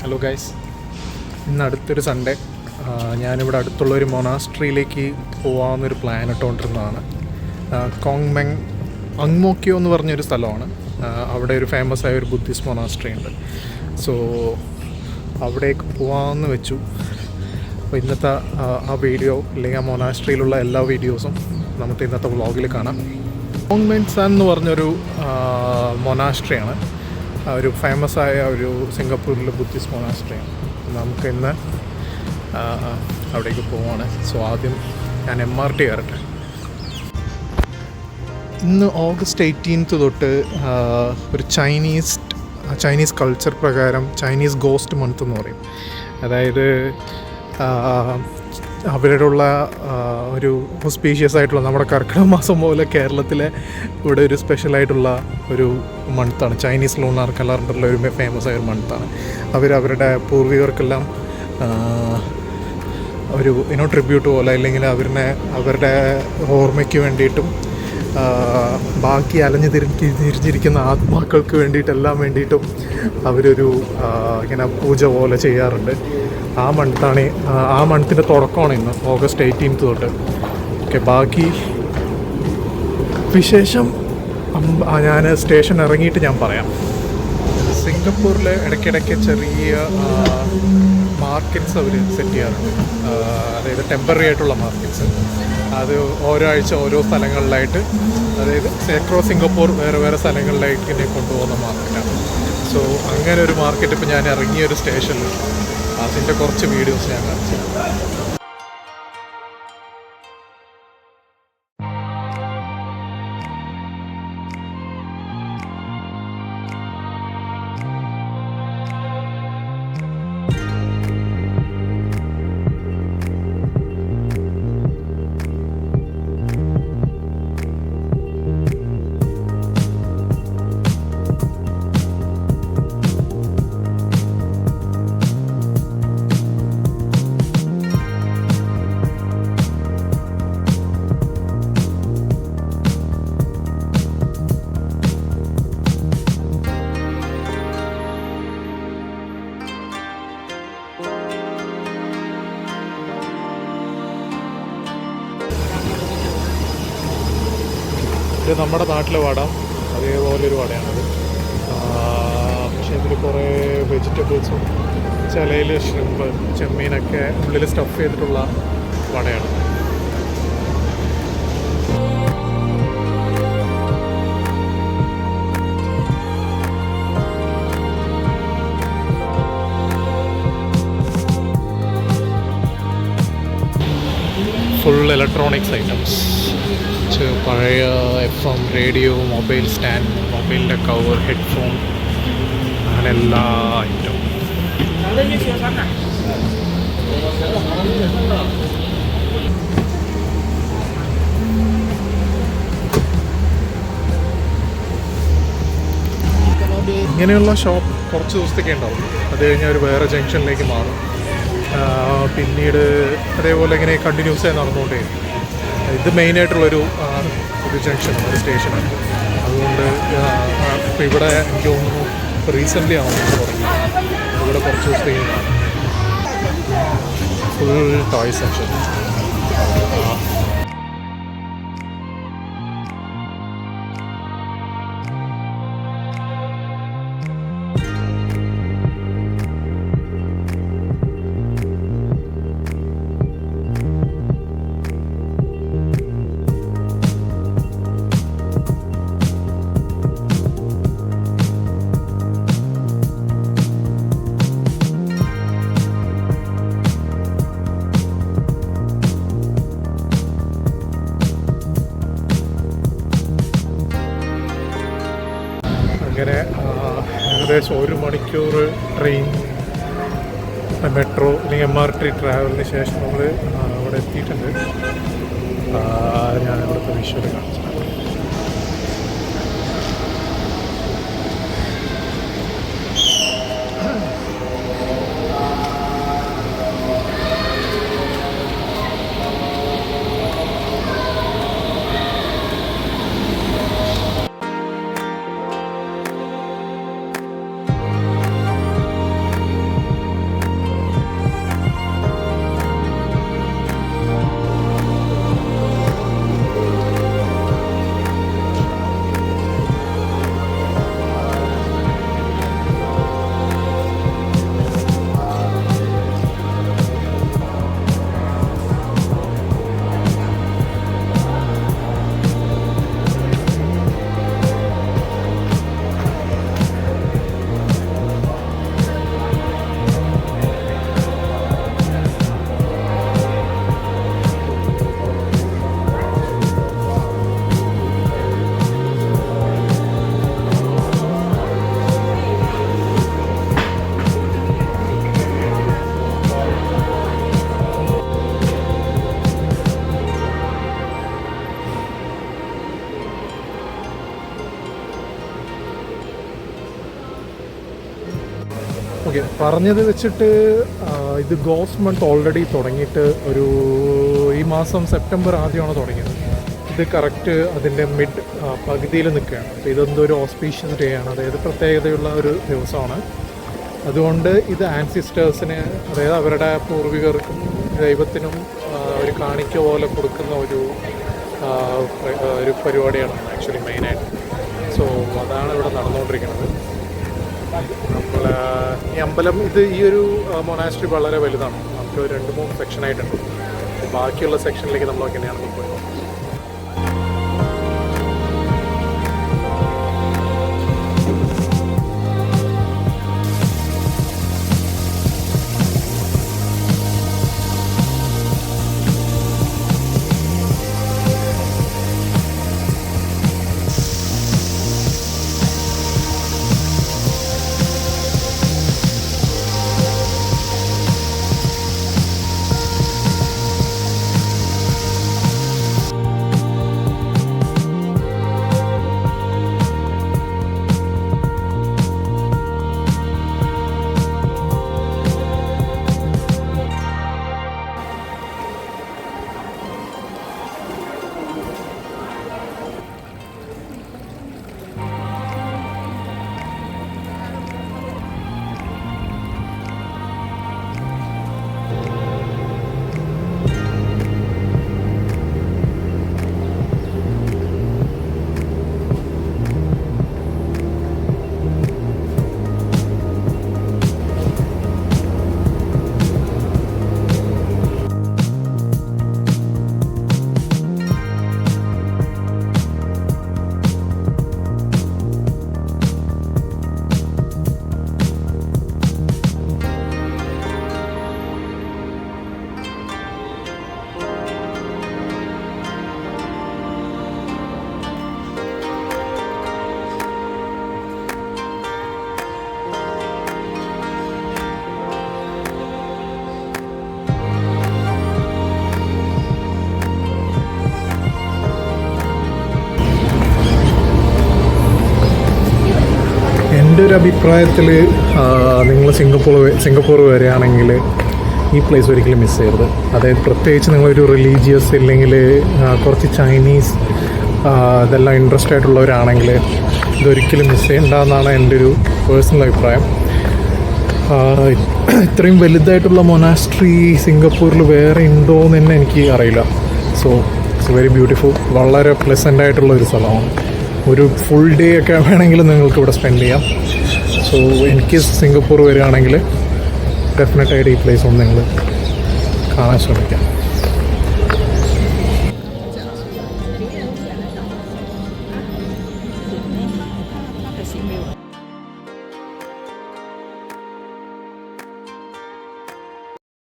Hello guys, ഇന്ന് അടുത്തൊരു Sunday ഞാനിവിടെ അടുത്തുള്ളൊരു മൊനാസ്ട്രിയിലേക്ക് പോകാമെന്നൊരു പ്ലാൻ ഇട്ടുകൊണ്ടിരുന്നതാണ്. കോങ്മെങ് അങ്മോക്കിയോ എന്ന് പറഞ്ഞൊരു സ്ഥലമാണ്. അവിടെ ഒരു ഫേമസ് ആയ ഒരു ബുദ്ധിസ്റ്റ് മൊനാസ്ട്രി ഉണ്ട്. സോ അവിടേക്ക് പോകാമെന്ന് വെച്ചു. അപ്പോൾ ഇന്നത്തെ ആ വീഡിയോ അല്ലെങ്കിൽ ആ മൊനാസ്ട്രിയിലുള്ള എല്ലാ വീഡിയോസും നമുക്ക് ഇന്നത്തെ വ്ളോഗിൽ കാണാം. കോങ്മെങ് സാൻ എന്ന് പറഞ്ഞൊരു മൊനാസ്ട്രിയാണ്. ഒരു ഫേമസ് ആയ ഒരു സിംഗപ്പൂരിലെ ബുദ്ധിസ്റ്റ് മൊനാസ്ട്രിയാണ്. നമുക്ക് ഇന്ന് അവിടേക്ക് പോവാണ്. സോ ആദ്യം ഞാൻ MRT കയറട്ടെ. ഇന്ന് ഓഗസ്റ്റ് 18 തൊട്ട് ഒരു ചൈനീസ് കൾച്ചർ പ്രകാരം ചൈനീസ് ഗോസ്റ്റ് മന്ത് എന്ന് പറയും. അതായത് അവരുടെയുള്ള ഒരു ഓസ്പീഷ്യസ് ആയിട്ടുള്ള നമ്മുടെ കർക്കിടക മാസം പോലെ കേരളത്തിലെ ഇവിടെ ഒരു സ്പെഷ്യലായിട്ടുള്ള ഒരു മന്താണ്. ചൈനീസ് ലൂണാർ കലണ്ടറിലെ ഒരു ഫേമസ് ആയ ഒരു മന്താണ്. അവരുടെ പൂർവികർക്കെല്ലാം ഒരു ട്രിബ്യൂട്ട് പോലെ അല്ലെങ്കിൽ അവരുടെ ഓർമ്മയ്ക്ക് വേണ്ടിയിട്ടും ബാക്കി തിരിഞ്ഞിരിക്കുന്ന ആത്മാക്കൾക്ക് വേണ്ടിയിട്ടും അവരൊരു ഇങ്ങനെ പൂജ പോലെ ചെയ്യാറുണ്ട്. ആ മന്തിൻ്റെ തുടക്കമാണ് ഇന്ന് ഓഗസ്റ്റ് 18 തൊട്ട്. ഓക്കെ, ബാക്കി വിശേഷം ഞാൻ സ്റ്റേഷൻ ഇറങ്ങിയിട്ട് ഞാൻ പറയാം. സിംഗപ്പൂരിൽ ഇടയ്ക്കിടയ്ക്ക് ചെറിയ മാർക്കറ്റ്സ് അവർ സെറ്റ് ചെയ്യാറുണ്ട്. അതായത് ടെമ്പററി ആയിട്ടുള്ള മാർക്കറ്റ്സ്. അത് ഓരോ ആഴ്ച ഓരോ സ്ഥലങ്ങളിലായിട്ട്, അതായത് സേക്രോ സിംഗപ്പൂർ വേറെ സ്ഥലങ്ങളിലേക്ക് ഇങ്ങനെ കൊണ്ടുപോകുന്ന മാർക്കറ്റാണ്. സോ അങ്ങനെ ഒരു മാർക്കറ്റ് ഇപ്പോൾ ഞാൻ ഇറങ്ങിയ ഒരു സ്റ്റേഷനിൽ അതിൻ്റെ കുറച്ച് വീഡിയോസ് ഞാൻ കാണിച്ചു. ഇത് നമ്മുടെ നാട്ടിലെ വട, അതേപോലൊരു വടയാണത്. പക്ഷേ ഇതിൽ കുറേ വെജിറ്റബിൾസും ചിലയിൽ ഷ്രിമ്പ്, ചെമ്മീനൊക്കെ ഉള്ളിൽ സ്റ്റഫ് ചെയ്തിട്ടുള്ള വടയാണ്. ഫുൾ ഇലക്ട്രോണിക്സ് ഐറ്റംസ്, പഴയ FM റേഡിയോ, മൊബൈൽ സ്റ്റാൻഡ്, മൊബൈലിൻ്റെ കവർ, ഹെഡ്ഫോൺ, അങ്ങനെ എല്ലാ ഐറ്റവും. ഇങ്ങനെയുള്ള ഷോപ്പ് കുറച്ച് ദിവസത്തേക്ക് ഉണ്ടാവും. അത് കഴിഞ്ഞാൽ ഒരു വേറെ ജംഗ്ഷനിലേക്ക് മാറും. പിന്നീട് അതേപോലെ ഇങ്ങനെ കണ്ടിന്യൂസ് ആയി നടന്നുകൊണ്ടേ. ഇത് മെയിനായിട്ടുള്ളൊരു ജംഗ്ഷനാണ്, ഒരു സ്റ്റേഷനാണ്. അതുകൊണ്ട് ഇപ്പോൾ ഇവിടെ എനിക്ക് തോന്നുന്നു റീസെൻ്റ്ലി ആണെന്ന് തുടങ്ങി. ഇവിടെ കുറച്ച് ദിവസത്തേക്ക് ഫുൾ ടോയ് സെക്ഷൻ. അങ്ങനെ ഏകദേശം 1 മണിക്കൂർ ട്രെയിൻ, മെട്രോ അല്ലെങ്കിൽ MRT ട്രാവലിന് ശേഷം നമ്മൾ അവിടെ എത്തിയിട്ടുണ്ട്. ഞാൻ ഇവിടുത്തെ വിഷ്വൽ കാണിച്ചു. ഓക്കെ, പറഞ്ഞത് വെച്ചിട്ട് ഇത് ഗോസ് മന്ത് ഓൾറെഡി തുടങ്ങിയിട്ട് ഈ മാസം സെപ്റ്റംബർ ആദ്യമാണ് തുടങ്ങിയത്. ഇത് കറക്റ്റ് അതിൻ്റെ പകുതിയിൽ നിൽക്കുകയാണ്. അപ്പോൾ ഇതെന്തോ ഒരു ഓസ്പീഷ്യസ് ഡേ ആണ്, അതായത് പ്രത്യേകതയുള്ള ഒരു ദിവസമാണ്. അതുകൊണ്ട് ഇത് ആൻസിസ്റ്റേഴ്സിന്, അതായത് അവരുടെ പൂർവികർക്കും ദൈവത്തിനും ഒരു കാണിക്ക പോലെ കൊടുക്കുന്ന ഒരു പരിപാടിയാണ് ആക്ച്വലി മെയിനായിട്ട്. സോ അതാണ് ഇവിടെ നടന്നുകൊണ്ടിരിക്കുന്നത്. നമ്മൾ ഈ അമ്പലം, ഈ ഒരു മൊനാസ്ട്രി വളരെ വലുതാണ്. നമുക്ക് 2-3 സെക്ഷനായിട്ടുണ്ട്. ബാക്കിയുള്ള സെക്ഷനിലേക്ക് നമ്മൾ എങ്ങനെയാണെന്ന് പോയി നോക്കാം. എൻ്റെ ഒരു അഭിപ്രായത്തിൽ നിങ്ങൾ സിംഗപ്പൂർ വരികയാണെങ്കിൽ ഈ പ്ലേസ് ഒരിക്കലും മിസ് ചെയ്യരുത്. അതായത് പ്രത്യേകിച്ച് നിങ്ങളൊരു റിലീജിയസ് ഇല്ലെങ്കിൽ കുറച്ച് ചൈനീസ് ഇതെല്ലാം ഇൻട്രസ്റ്റ് ആയിട്ടുള്ളവരാണെങ്കിൽ ഇതൊരിക്കലും മിസ് ചെയ്യേണ്ടെന്നാണ് എൻ്റെ ഒരു പേഴ്സണൽ അഭിപ്രായം. ഇത്രയും വലുതായിട്ടുള്ള മൊനാസ്ട്രി സിംഗപ്പൂരിൽ വേറെ ഉണ്ടോ എന്ന് തന്നെ എനിക്ക് അറിയില്ല. സോ ഇറ്റ്സ് വെരി ബ്യൂട്ടിഫുൾ, വളരെ പ്ലസൻ്റ് ആയിട്ടുള്ള ഒരു സ്ഥലമാണ്. ഒരു ഫുൾ ഡേ ഒക്കെ വേണമെങ്കിൽ നിങ്ങൾക്ക് ഇവിടെ സ്പെൻഡ് ചെയ്യാം. സോ എനിക്ക് സിംഗപ്പൂർ വരികയാണെങ്കിൽ ഡെഫിനറ്റായിട്ട് ഈ പ്ലേസ് ഒന്ന് നിങ്ങൾ കാണാൻ ശ്രമിക്കാം.